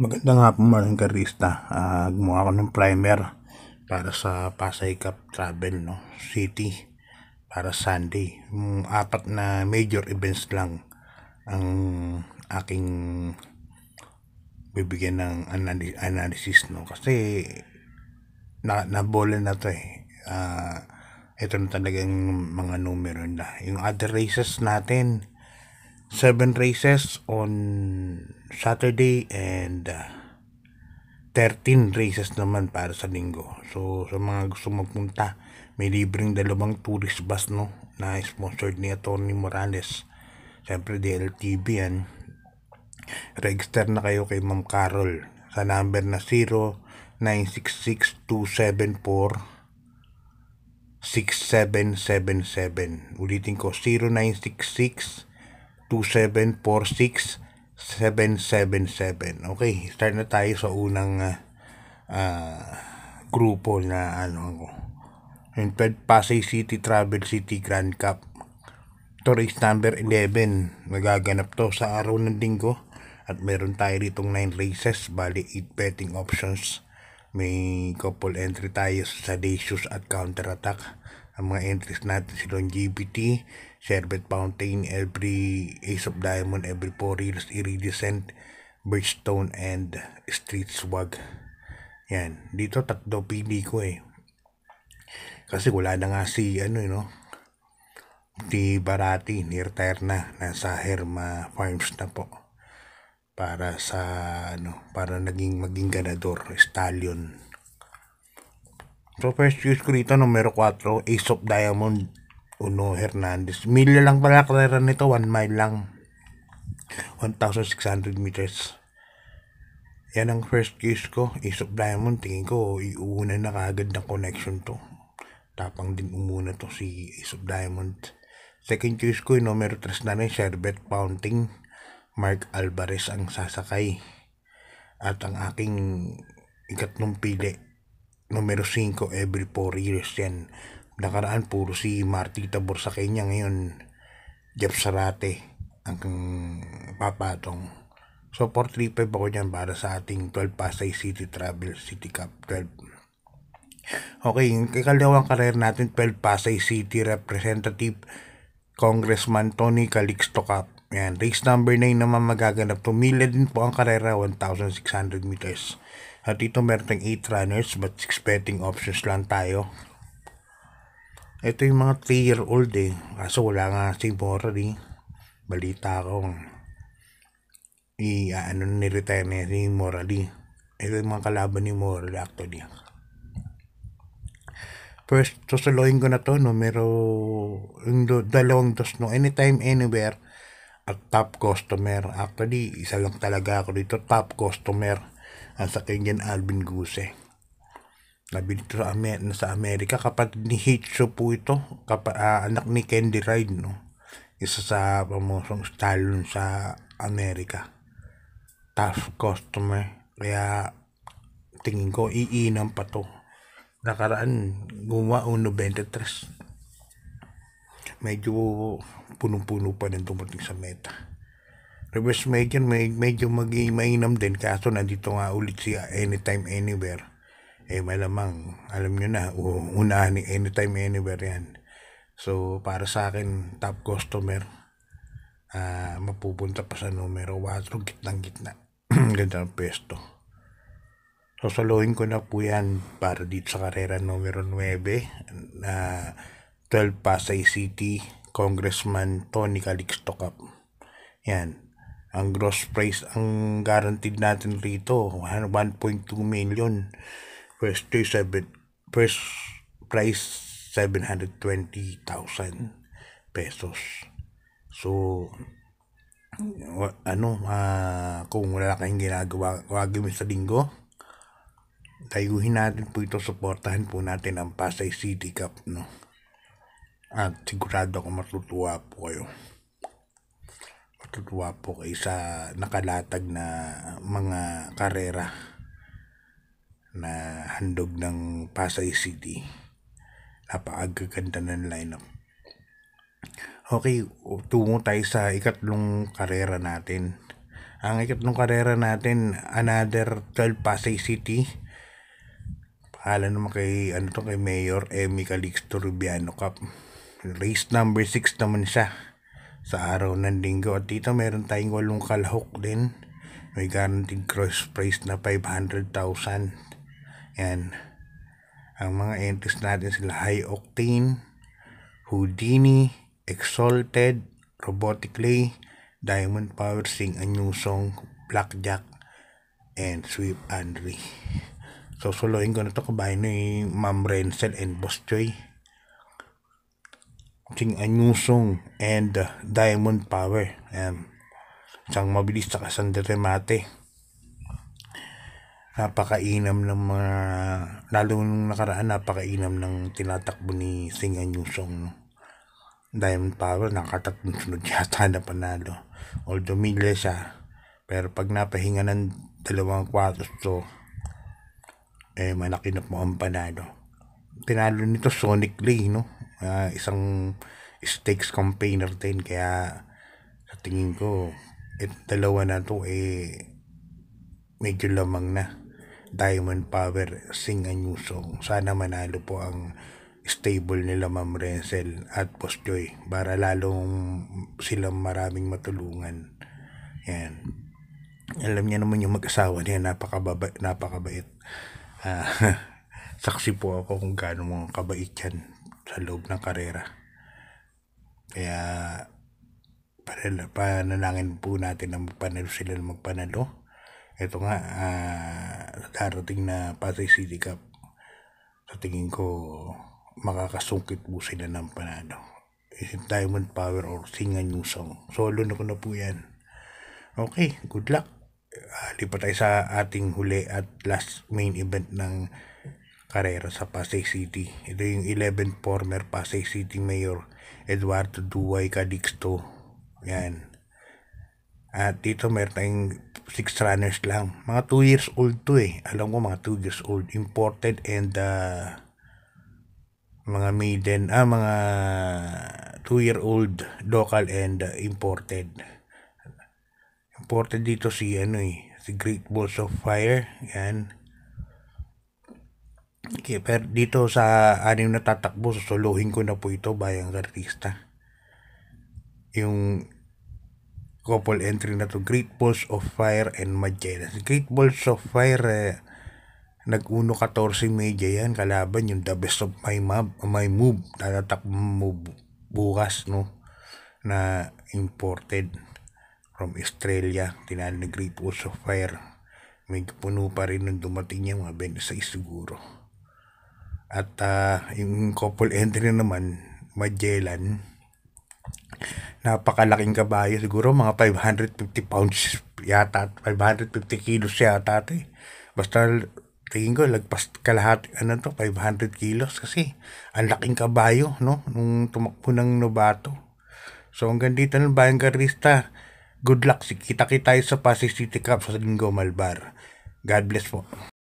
Magandang hapon mga karista. Gumawa ako ng primer para sa Pasay Cup Travel, no? City para Sunday. Yung 4 na major events lang ang aking bibigyan ng analysis, no? Kasi nabola na to eh. Ito na talagang mga numero na. Yung other races natin, 7 races on Saturday and 13 races naman para sa linggo. So, sa mga gusto magpunta, may libreng 2 tourist bus, no? Na sponsored ni Atty. Morales. Siyempre, DLTV yan. Register na kayo kay Ma'am Carol sa number na 0966-274-6777. Ulitin ko, 0966-274-6777. Okay, start na tayo sa unang grupo na yung Pasay City Travel City Grand Cup. Ito race number 11. Nagaganap to sa araw ng linggo. At meron tayo ritong 9 races. Bali 8 betting options. May couple entry tayo sa Salacious at Counter Attack. Ang mga entries natin si Longevity, Sherbet Fountain, every Ace of Diamond, every 4 Reels, Iridescent, Birchstone, and Street Swag. Yan. Dito tatlo pili ko eh. Kasi wala na nga si si Barati, ni-retire na. Nasa Herma Farms na po. Para sa para maging ganador, stallion. So first choice ko rito, numero 4, Ace of Diamond, Uno Hernandez. Milya lang pala karera nito, 1 mile lang. 1,600 meters. Yan ang first choice ko, Ace of Diamond. Tingin ko, iuna na kagad ng connection to. Tapang din umuna to si Ace of Diamond. Second choice ko, yung numero 3 na rin, Sherbet Fountain. Mark Alvarez ang sasakay. At ang aking ikatlong pili, numero 5, every 4 years yan. Nakaraan puro si Marty Tabor sa kanya, ngayon Jeff Sarate ang papatong. So 435 ako dyan para sa ating 12 Pasay City Travel City Cup 12. Okay, yung ikalawang karir natin, 12 Pasay City Representative Congressman Tony Calixto Cup. Yan, race number 9 naman magaganap. Tumila din po ang karera, 1,600 meters. At ito meron tayong 8 runners but 6 betting options lang tayo. Ito yung mga 3-year-old eh. Kaso wala nga si Morally. Balita ko. Ni-retire na si Morally. Ito yung mga kalaban ni Morally actually. First, susuluhin ko na to, numero, yung dalawang dos, no, anytime, anywhere, at top customer. Actually, isa lang talaga ako dito, top customer, sa Kenyan Alvin Guse. Nabili ito sa Amerika, kapatid ni Hitcho po ito, anak ni Candy Ride, no, isa sa pamosong stallion sa Amerika. Top customer, kaya tingin ko, iinam pa to. Nakaraan, gumawa 1.23. Medyo punong-puno pa din tumating sa meta. Reverse major, medyo mainam din. Kaso nandito nga ulit siya anytime, anywhere. Malamang, alam nyo na, unahan ni anytime, anywhere yan. So, para sa akin, top customer, mapupunta pa sa numero 4, gitnang-gitna. Ganda ang pesto. Sasaluhin ko na po yan para dito sa karera numero 9 na 12 Pasay City Congressman Tony Calixto Cup. Yan. Ang gross price, ang guaranteed natin rito, 1.2 million. First price, 720,000 pesos. So, kung wala kayong ginagawa, wag mo sa linggo, tayuhin natin po ito, suportahan po natin ang Pasay City Cup, no? At sigurado ako matutuwa po kayo. Matutuwa po kayo sa nakalatag na mga karera na handog ng Pasay City. Napakaganda ng lineup. Okay, tungo tayo sa ikatlong karera natin. Ang ikatlong karera natin, another 12 Pasay City. Pakala naman kay kay Mayor Emmy Calixto Rubiano Cup. Race number 6 naman siya sa araw ng linggo. At dito meron tayong 8 kalahok din. May guaranteed cross price na 500,000. Yan. Ang mga entries natin sila High Octane, Houdini, Exalted, Robotic Lay, Diamond Power, Sing a New Song, Blackjack, and Sweep Andre. So, soloin ko na ito kabayan ni Ma'am Renzel and Boss Joy. Sing a New Song and Diamond Power. Isang mabilis sa kasandere mate. Napakainam ng mga, lalo nung nakaraan, napakainam ng tinatakbo ni Sing a New Song. No? Diamond Power, nakatatlong sunod yata na panalo. Although mile siya, pero pag napahinga ng 2 kwatos to, malaki na po ang panalo. Tinalo nito Sonic Lay, no? Isang stakes campaigner din, kaya sa tingin ko, dalawa na to, medyo lamang na. Diamond Power, Sing a New Song. Sana manalo po ang stable nila Ma'am Renzel at Boss Joy para lalong silang maraming matulungan. Yan. Alam niya naman yung mag-asawa niya, napakabait. Saksi po ako kung gaano mga kabait yan sa loob ng karera. Kaya panalangin po natin na magpanalo sila na magpanalo. Ito nga, darating na Pasay City Cup. Sa tingin ko, makakasungkit po sila ng panalo. Diamond Power or Sing a New Song. Solo na ko na po yan. Okay, good luck. Lipat tayo sa ating huli at last main event ng karera sa Pasay City. Ito yung 11th former Pasay City Mayor Eduardo Duay Calixto. Yan. At dito meron tayong 6 runners lang. Mga 2 years old to Alam ko mga 2 years old. Imported and mga maiden, mga 2-year-old local and imported. Imported dito si si Great Balls of Fire. Yan. Okay, pero dito sa 6 na tatakbo, susuluhin ko na po ito bayang artista. Yung couple entry na to, Great Balls of Fire and Magellan. Great Balls of Fire, nag-1 14 media yan, kalaban yung The Best of My Move. Tatatakbo move bukas, no? Na imported from Australia. Tinalo ni Great Balls of Fire. May puno pa rin nung dumating niya, mga 26 siguro. At yung couple entry naman, Magellan, napakalaking kabayo, siguro mga 550 pounds yata, 550 kilos yata ito Basta tingin ko lagpas kalahati 500 kilos kasi ang laking kabayo, no, nung tumakbo ng novato. So hanggang dito ng Bayang Karista. Good luck, kita-kita tayo sa Pasay City Cup sa Linggo Malbar. God bless po.